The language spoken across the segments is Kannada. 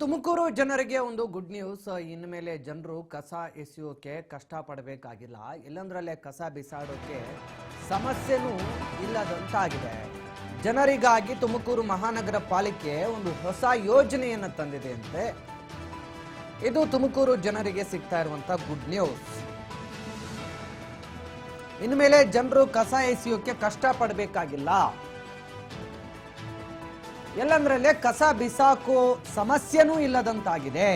ತುಮಕೂರು ಜನರಿಗೆ ಒಂದು ಗುಡ್ ನ್ಯೂಸ್. ಇನ್ಮೇಲೆ ಜನರು ಕಸ ಎಸೆಯೋಕೆ ಕಷ್ಟ ಪಡಬೇಕಾಗಿಲ್ಲ. ಎಲ್ಲಂದ್ರಲ್ಲೇ ಕಸ ಬಿಸಾಡೋಕೆ ಸಮಸ್ಯೆನೂ ಇಲ್ಲದಂತಾಗಿದೆ. ಜನರಿಗಾಗಿ ತುಮಕೂರು ಮಹಾನಗರ ಪಾಲಿಕೆ ಒಂದು ಹೊಸ ಯೋಜನೆಯನ್ನು ತಂದಿದೆ ಅಂತೆ. ಇದು ತುಮಕೂರು ಜನರಿಗೆ ಸಿಗ್ತಾ ಇರುವಂತ ಗುಡ್ ನ್ಯೂಸ್. ಇನ್ಮೇಲೆ ಜನರು ಕಸ ಎಸೆಯೋಕೆ ಕಷ್ಟ ಪಡಬೇಕಾಗಿಲ್ಲ. ಎಲ್ಲಂದ್ರಲ್ಲೇ ಕಸ ಬಿಸಾಕೋ ಸಮಸ್ಯೆನೂ ಇಲ್ಲದಂತಾಗಿದೆ.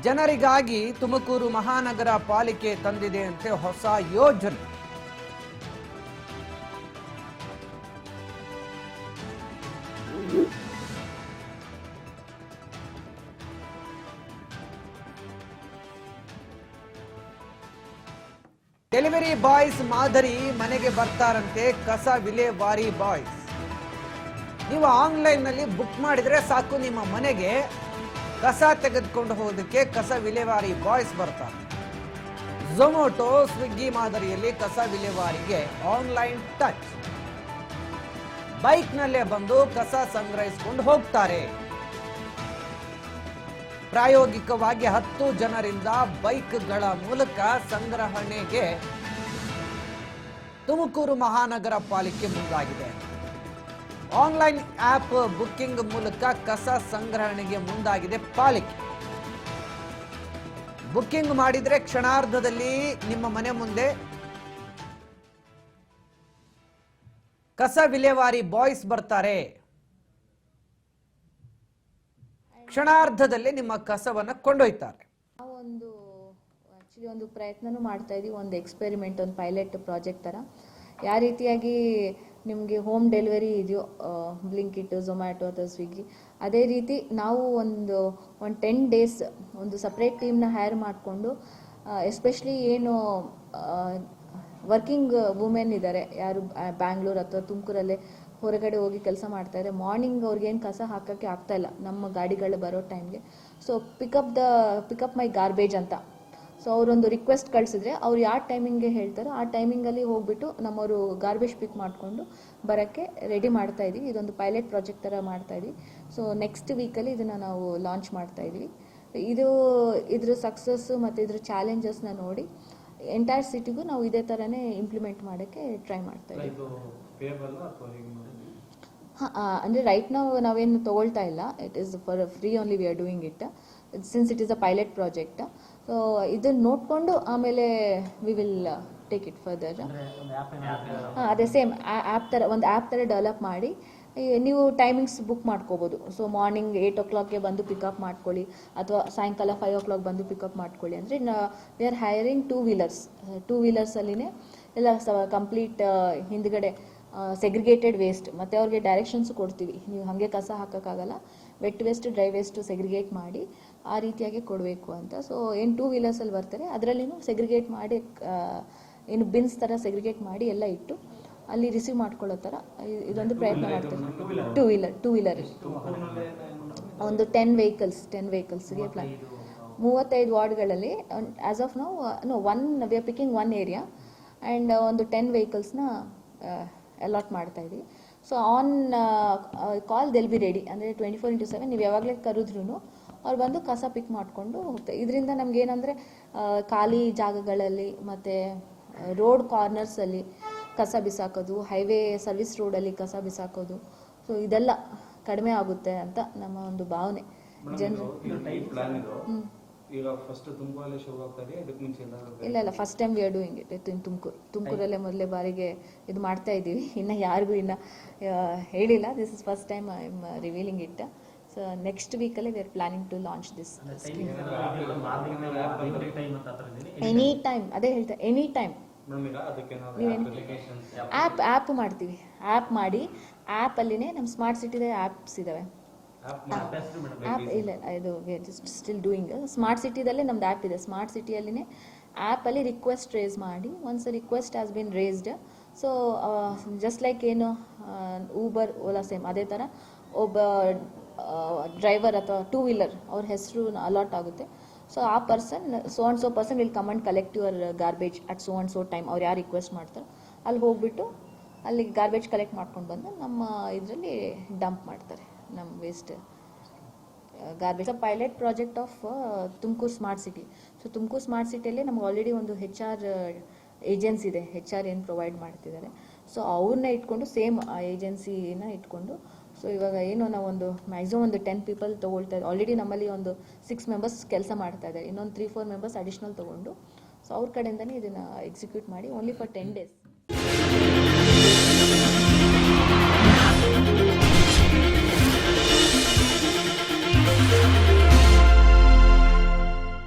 ಜನರಿಗಾಗಿ ತುಮಕೂರು ಮಹಾನಗರ ಪಾಲಿಕೆ ತಂದಿದೆ ಅಂತೆ ಹೊಸ ಯೋಜನೆ. ಡೆಲಿವರಿ ಬಾಯ್ಸ್ ಮಾದರಿ ಮನೆಗೆ ಬರ್ತಾರಂತೆ ಕಸ ವಿಲೇವಾರಿ ಬಾಯ್ಸ್. ನೀವು ಆನ್ಲೈನ್ ನಲ್ಲಿ ಬುಕ್ ಮಾಡಿದ್ರೆ ಸಾಕು, ನಿಮ್ಮ ಮನೆಗೆ ಕಸ ತೆಗೆದುಕೊಂಡು ಹೋಗೋದಕ್ಕೆ ಕಸ ವಿಲೇವಾರಿ ಬಾಯ್ಸ್ ಬರ್ತಾರೆ. ಝೊಮ್ಯಾಟೊ, ಸ್ವಿಗ್ಗಿ ಮಾದರಿಯಲ್ಲಿ ಕಸ ವಿಲೇವಾರಿಗೆ ಆನ್ಲೈನ್ ಟಚ್. ಬೈಕ್ ನಲ್ಲೇ ಬಂದು ಕಸ ಸಂಗ್ರಹಿಸಿಕೊಂಡು ಹೋಗ್ತಾರೆ. ಪ್ರಾಯೋಗಿಕವಾಗಿ 10 ಜನರಿಂದ ಬೈಕ್ಗಳ ಮೂಲಕ ಸಂಗ್ರಹಣೆಗೆ ತುಮಕೂರು ಮಹಾನಗರ ಪಾಲಿಕೆ ಮುಂದಾಗಿದೆ. ಆನ್ಲೈನ್ ಆಪ್ ಬುಕ್ಕಿಂಗ್ ಮೂಲಕ ಕಸ ಸಂಗ್ರಹಣೆಗೆ ಮುಂದಾಗಿದೆ ಪಾಲಿಕೆ. ಬುಕ್ಕಿಂಗ್ ಮಾಡಿದ್ರೆ ಕ್ಷಣಾರ್ಧದಲ್ಲಿ ನಿಮ್ಮ ಮನೆ ಮುಂದೆ ಕಸ ವಿಲೇವಾರಿ ಬಾಯ್ಸ್ ಬರ್ತಾರೆ. ಕ್ಷಣಾರ್ಧದಲ್ಲಿ ನಿಮ್ಮ ಕಸವನ್ನ ಕೊಂಡೊಯ್ತಾರೆ. ಒಂದು ಪ್ರಯತ್ನನೂ ಮಾಡ್ತಾ ಇದೀವಿ, ಒಂದು ಎಕ್ಸ್ಪೆರಿಮೆಂಟ್, ಒಂದು ಪೈಲಟ್ ಪ್ರಾಜೆಕ್ಟ್ ತರ. ಯಾವ ರೀತಿಯಾಗಿ ನಿಮಗೆ ಹೋಮ್ ಡೆಲಿವರಿ ಇದೆಯೋ ಬ್ಲಿಂಕಿಟ್, ಝೊಮ್ಯಾಟೊ ಅಥವಾ ಸ್ವಿಗ್ಗಿ, ಅದೇ ರೀತಿ ನಾವು ಒಂದು 10 ಡೇಸ್ ಒಂದು ಸಪ್ರೇಟ್ ಟೀಮ್ನ ಹೈರ್ ಮಾಡಿಕೊಂಡು, ಎಸ್ಪೆಷಲಿ ಏನು ವರ್ಕಿಂಗ್ ವುಮೆನ್ ಇದ್ದಾರೆ, ಯಾರು ಬ್ಯಾಂಗ್ಳೂರ್ ಅಥವಾ ತುಮಕೂರಲ್ಲೇ ಹೊರಗಡೆ ಹೋಗಿ ಕೆಲಸ ಮಾಡ್ತಾ ಇದ್ದಾರೆ, ಮಾರ್ನಿಂಗ್ ಅವ್ರಿಗೇನು ಕಸ ಹಾಕೋಕ್ಕೆ ಆಗ್ತಾ ಇಲ್ಲ ನಮ್ಮ ಗಾಡಿಗಳು ಬರೋ ಟೈಮ್ಗೆ. ಸೊ ಪಿಕಪ್ ಮೈ ಗಾರ್ಬೇಜ್ ಅಂತ. ಸೊ ಅವರೊಂದು ರಿಕ್ವೆಸ್ಟ್ ಕಳಿಸಿದ್ರೆ ಅವ್ರು ಯಾವ ಟೈಮಿಂಗ್ಗೆ ಹೇಳ್ತಾರೋ ಆ ಟೈಮಿಂಗಲ್ಲಿ ಹೋಗ್ಬಿಟ್ಟು ನಮ್ಮವರು ಗಾರ್ಬೇಜ್ ಪಿಕ್ ಮಾಡಿಕೊಂಡು ಬರೋಕ್ಕೆ ರೆಡಿ ಮಾಡ್ತಾ ಇದ್ದೀವಿ. ಇದೊಂದು ಪೈಲಟ್ ಪ್ರಾಜೆಕ್ಟ್ ಥರ ಮಾಡ್ತಾ ಇದ್ದೀವಿ. ಸೊ ನೆಕ್ಸ್ಟ್ ವೀಕಲ್ಲಿ ಇದನ್ನು ನಾವು ಲಾಂಚ್ ಮಾಡ್ತಾ ಇದ್ದೀವಿ. ಇದ್ರ ಸಕ್ಸಸ್ಸು ಮತ್ತು ಇದ್ರ ಚಾಲೆಂಜಸ್ನ ನೋಡಿ ಎಂಟೈರ್ ಸಿಟಿಗೂ ನಾವು ಇದೇ ಥರನೇ ಇಂಪ್ಲಿಮೆಂಟ್ ಮಾಡೋಕ್ಕೆ ಟ್ರೈ ಮಾಡ್ತಾ ಇದ್ದೀವಿ. ಅಂದರೆ ರೈಟ್ ನಾವೇನು ತೊಗೊಳ್ತಾ ಇಲ್ಲ, it is for free only we are doing it since it is a pilot project. So ಇದನ್ನು ನೋಡಿಕೊಂಡು ಆಮೇಲೆ we will take it further. ಅದೇ ಸೇಮ್ ಆ್ಯಪ್ ಥರ, ಒಂದು ಆ್ಯಪ್ ಥರ ಡೆವಲಪ್ ಮಾಡಿ ನೀವು ಟೈಮಿಂಗ್ಸ್ ಬುಕ್ ಮಾಡ್ಕೋಬೋದು. ಸೊ ಮಾರ್ನಿಂಗ್ 8 o'clockಗೆ ಬಂದು ಪಿಕಪ್ ಮಾಡ್ಕೊಳ್ಳಿ, ಅಥವಾ ಸಾಯಂಕಾಲ 5 o'clock ಬಂದು ಪಿಕಪ್ ಮಾಡ್ಕೊಳ್ಳಿ. ಅಂದರೆ ವಿ ಆರ್ ಹೈರಿಂಗ್ 2 ವೀಲರ್ಸಲ್ಲಿನೇ ಎಲ್ಲ ಕಂಪ್ಲೀಟ್ ಹಿಂದ್ಗಡೆ ಸೆಗ್ರಿಗೇಟೆಡ್ ವೇಸ್ಟ್, ಮತ್ತು ಅವ್ರಿಗೆ ಡೈರೆಕ್ಷನ್ಸ್ ಕೊಡ್ತೀವಿ, ನೀವು ಹಾಗೆ ಕಸ ಹಾಕೋಕ್ಕಾಗಲ್ಲ, wet waste, dry waste segregate ಮಾಡಿ ಆ ರೀತಿಯಾಗಿ ಕೊಡಬೇಕು ಅಂತ. ಸೊ ಏನು 2 ವೀಲರ್ಸಲ್ಲಿ ಬರ್ತಾರೆ, ಅದರಲ್ಲಿನೂ ಸೆಗ್ರಿಗೇಟ್ ಮಾಡಿ, ಏನು ಬಿನ್ಸ್ ಥರ ಸೆಗ್ರಿಗೇಟ್ ಮಾಡಿ ಎಲ್ಲ ಇಟ್ಟು ಅಲ್ಲಿ ರಿಸೀವ್ ಮಾಡ್ಕೊಳ್ಳೋ ಥರ ಇದೊಂದು ಪ್ರಯತ್ನ ಮಾಡ್ತೀವಿ. 2 ವೀಲರ್ ಒಂದು 10 ವೆಹಿಕಲ್ಸ್ಗೆ ಪ್ಲಾನ್. 35 ವಾರ್ಡ್ಗಳಲ್ಲಿ ಆಸ್ ಆಫ್ ನಾವು we are picking 1 area and ಒಂದು 10 ವೆಹಿಕಲ್ಸ್ನ ಅಲಾಟ್ ಮಾಡ್ತಾ ಇದ್ದೀವಿ. So on call they'll be ready, ಅಂದರೆ 24/7 ನೀವು ಯಾವಾಗಲೇ ಕರೆದ್ರೂ ಅವ್ರು ಬಂದು ಕಸ ಪಿಕ್ ಮಾಡಿಕೊಂಡು ಹೋಗ್ತಾರೆ. ಇದರಿಂದ ನಮಗೇನಂದರೆ ಖಾಲಿ ಜಾಗಗಳಲ್ಲಿ ಮತ್ತು ರೋಡ್ ಕಾರ್ನರ್ಸಲ್ಲಿ ಕಸ ಬಿಸಾಕೋದು, ಹೈವೇ ಸರ್ವಿಸ್ ರೋಡಲ್ಲಿ ಕಸ ಬಿಸಾಕೋದು, ಸೊ ಇದೆಲ್ಲ ಕಡಿಮೆ ಆಗುತ್ತೆ ಅಂತ ನಮ್ಮ ಒಂದು ಭಾವನೆ. ಜನರು ಇಲ್ಲ first time we are doing it in ತುಮಕೂರಲ್ಲೇ ಮೊದಲೇ ಬಾರಿಗೆ ಇದು ಮಾಡ್ತಾ ಇದ್ದೀವಿ. ಇನ್ನು ಯಾರಿಗೂ ಇನ್ನು ಹೇಳಿಲ್ಲ. This is first time I am revealing it. So next ವೀಕಲ್ಲಿ we are planning to launch this scheme. Any time, ಅದೇ ಹೇಳ್ತಾ, ಎನಿ ಟೈಮ್ ಆ್ಯಪ್ ಮಾಡ್ತೀವಿ. ಆ್ಯಪ್ ಮಾಡಿ ಆ್ಯಪಲ್ಲಿನೇ ನಮ್ಮ ಸ್ಮಾರ್ಟ್ ಸಿಟಿದ ಆ್ಯಪ್ಸ್ ಇದ್ದಾವೆ. ಆ್ಯಪ್ ಇಲ್ಲ, ಇದು ಸ್ಟಿಲ್ ಡೂಯಿಂಗ್. ಸ್ಮಾರ್ಟ್ ಸಿಟಿದಲ್ಲೇ ನಮ್ದು ಆ್ಯಪ್ ಇದೆ. ಸ್ಮಾರ್ಟ್ ಸಿಟಿಯಲ್ಲಿನೇ ಆ್ಯಪಲ್ಲಿ ರಿಕ್ವೆಸ್ಟ್ ರೇಸ್ ಮಾಡಿ, once request has been raised, so just like ಏನು ಊಬರ್, ಓಲಾ ಸೇಮ್ ಅದೇ ಥರ ಒಬ್ಬ ಡ್ರೈವರ್ ಅಥವಾ 2 ವೀಲರ್ ಅವ್ರ ಹೆಸರು ಅಲಾಟ್ ಆಗುತ್ತೆ. ಸೊ ಆ person, so and so person will come and collect your garbage at so and so time. ಅವ್ರು ಯಾರು ರಿಕ್ವೆಸ್ಟ್ ಮಾಡ್ತಾರೆ ಅಲ್ಲಿ ಹೋಗ್ಬಿಟ್ಟು ಅಲ್ಲಿ ಗಾರ್ಬೇಜ್ ಕಲೆಕ್ಟ್ ಮಾಡ್ಕೊಂಡು ಬಂದು ನಮ್ಮ ಇದರಲ್ಲಿ ಡಂಪ್ ಮಾಡ್ತಾರೆ ನಮ್ಮ waste garbage. Pilot project of Tumakuru smart city. So Tumakuru smart ಸಿಟಿಯಲ್ಲಿ ನಮ್ಗೆ ಆಲ್ರೆಡಿ ಒಂದು HR ಏಜೆನ್ಸಿ ಇದೆ, HR ಏನು ಪ್ರೊವೈಡ್ ಮಾಡ್ತಿದ್ದಾರೆ. ಸೊ ಅವ್ರನ್ನ ಇಟ್ಕೊಂಡು ಸೇಮ್ ಆ ಏಜೆನ್ಸಿನ ಇಟ್ಕೊಂಡು ಸೊ ಇವಾಗ ಏನು ನಾವೊಂದು ಮ್ಯಾಕ್ಸಿಮಮ್ ಒಂದು 10 ಪೀಪಲ್ ತೊಗೊಳ್ತಾ ಇದ್ದೀವಿ. ಆಲ್ರೆಡಿ ನಮ್ಮಲ್ಲಿ ಒಂದು 6 ಮೆಂಬರ್ಸ್ ಕೆಲಸ ಮಾಡ್ತಾ ಇದ್ದಾರೆ, ಇನ್ನೊಂದು 3-4 ಮೆಂಬರ್ಸ್ ಅಡಿಷ್ನಲ್ ತೊಗೊಂಡು ಸೊ ಅವ್ರ ಕಡೆಯಿಂದನೇ ಇದನ್ನು ಎಕ್ಸಿಕ್ಯೂಟ್ ಮಾಡಿ ಓನ್ಲಿ ಫಾರ್ 10 days.